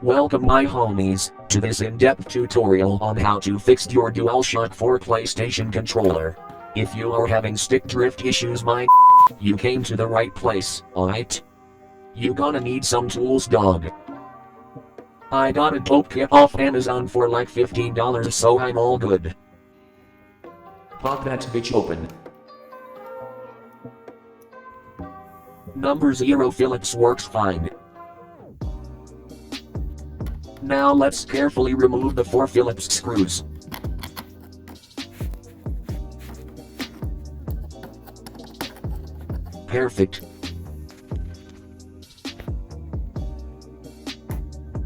Welcome my homies, to this in-depth tutorial on how to fix your DualShock 4 PlayStation controller. If you are having stick drift issues you came to the right place, alright? You gonna need some tools dog. I got a dope kit off Amazon for like $15 so I'm all good. Pop that bitch open. Number 0 Phillips works fine. Now let's carefully remove the 4 Phillips screws. Perfect.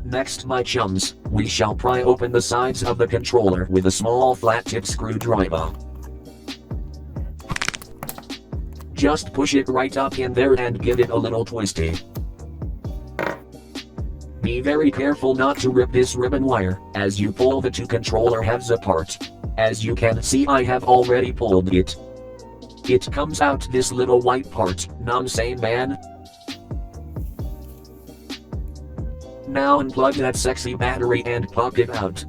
Next my chums, we shall pry open the sides of the controller with a small flat tip screwdriver. Just push it right up in there and give it a little twisty. Be very careful not to rip this ribbon wire, as you pull the two controller halves apart. As you can see I have already pulled it. It comes out this little white part, non-sane man. Now unplug that sexy battery and pop it out.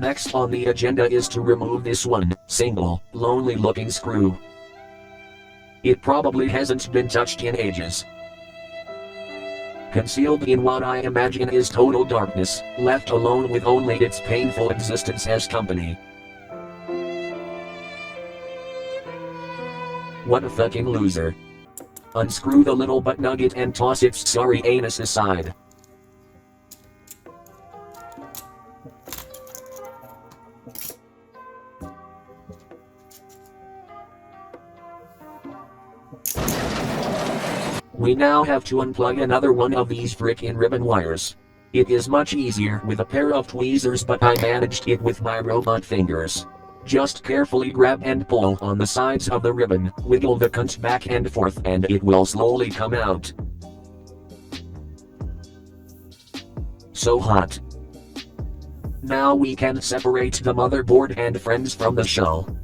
Next on the agenda is to remove this one, single, lonely looking screw. It probably hasn't been touched in ages. Concealed in what I imagine is total darkness, left alone with only its painful existence as company. What a fucking loser. Unscrew the little butt nugget and toss its sorry anus aside. We now have to unplug another one of these frickin' ribbon wires. It is much easier with a pair of tweezers but I managed it with my robot fingers. Just carefully grab and pull on the sides of the ribbon, wiggle the cunt back and forth and it will slowly come out. So hot. Now we can separate the motherboard and friends from the shell.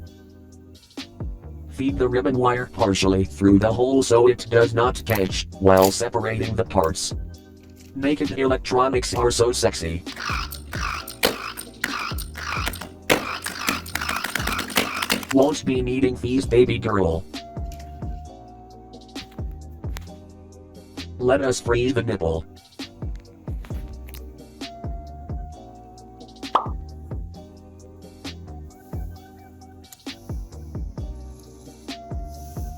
Feed the ribbon wire partially through the hole so it does not catch while separating the parts. Naked electronics are so sexy. Won't be needing these baby girl. Let us free the nipple.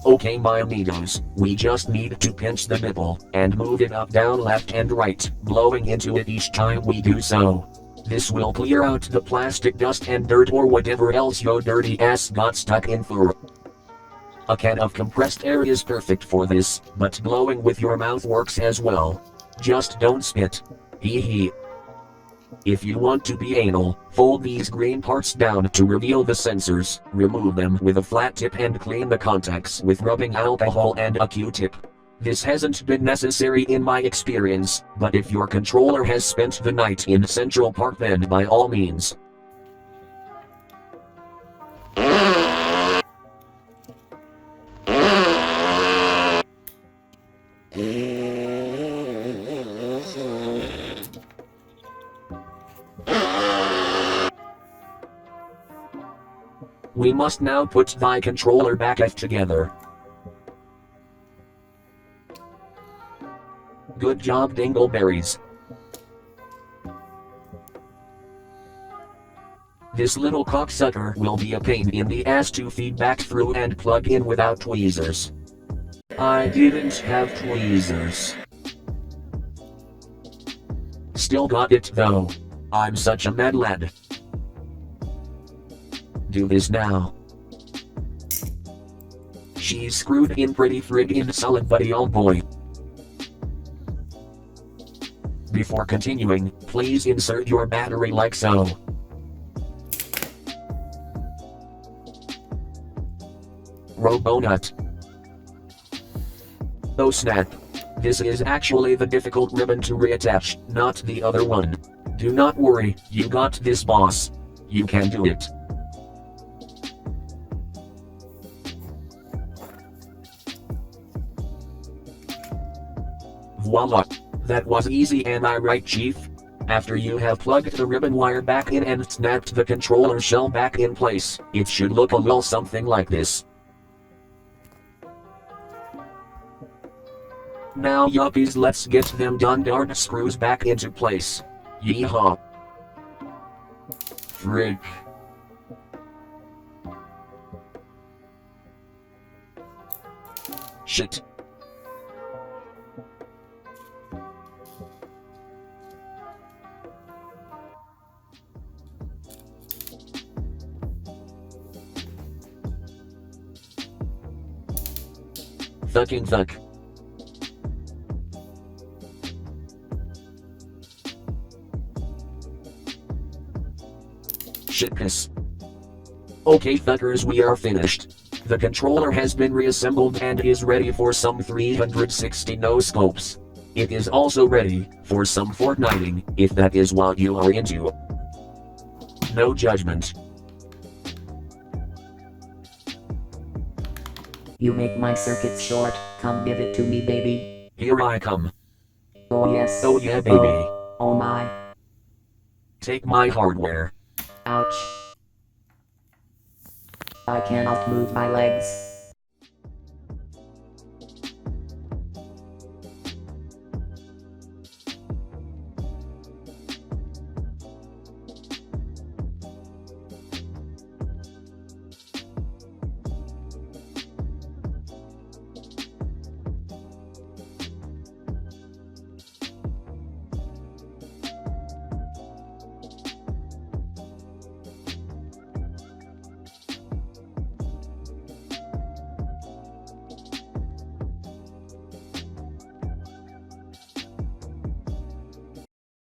Okay my amigos, we just need to pinch the nipple, and move it up down left and right, blowing into it each time we do so. This will clear out the plastic dust and dirt or whatever else your dirty ass got stuck in through. A can of compressed air is perfect for this, but blowing with your mouth works as well. Just don't spit. Hee hee. If you want to be anal, fold these green parts down to reveal the sensors, remove them with a flat tip and clean the contacts with rubbing alcohol and a Q-tip. This hasn't been necessary in my experience, but if your controller has spent the night in Central Park then by all means. We must now put thy controller back together. Good job dingleberries. This little cocksucker will be a pain in the ass to feed back through and plug in without tweezers. I didn't have tweezers. Still got it though. I'm such a mad lad. Do this now. She's screwed in pretty friggin' solid buddy old boy. Before continuing, please insert your battery like so. Robonut. Oh snap. This is actually the difficult ribbon to reattach, not the other one. Do not worry, you got this boss. You can do it. Voila! That was easy, am I right, Chief? After you have plugged the ribbon wire back in and snapped the controller shell back in place, it should look a little something like this. Now yuppies, let's get them darn screws back into place. Yeehaw. Frick. Shit. Fucking fuck. Shit piss. Okay fuckers, we are finished. The controller has been reassembled and is ready for some 360 no scopes. It is also ready for some Fortniting, if that is what you are into. No judgment. You make my circuits short, come give it to me, baby. Here I come. Oh yes. Oh yeah, baby. Oh my. Take my hardware. Ouch. I cannot move my legs.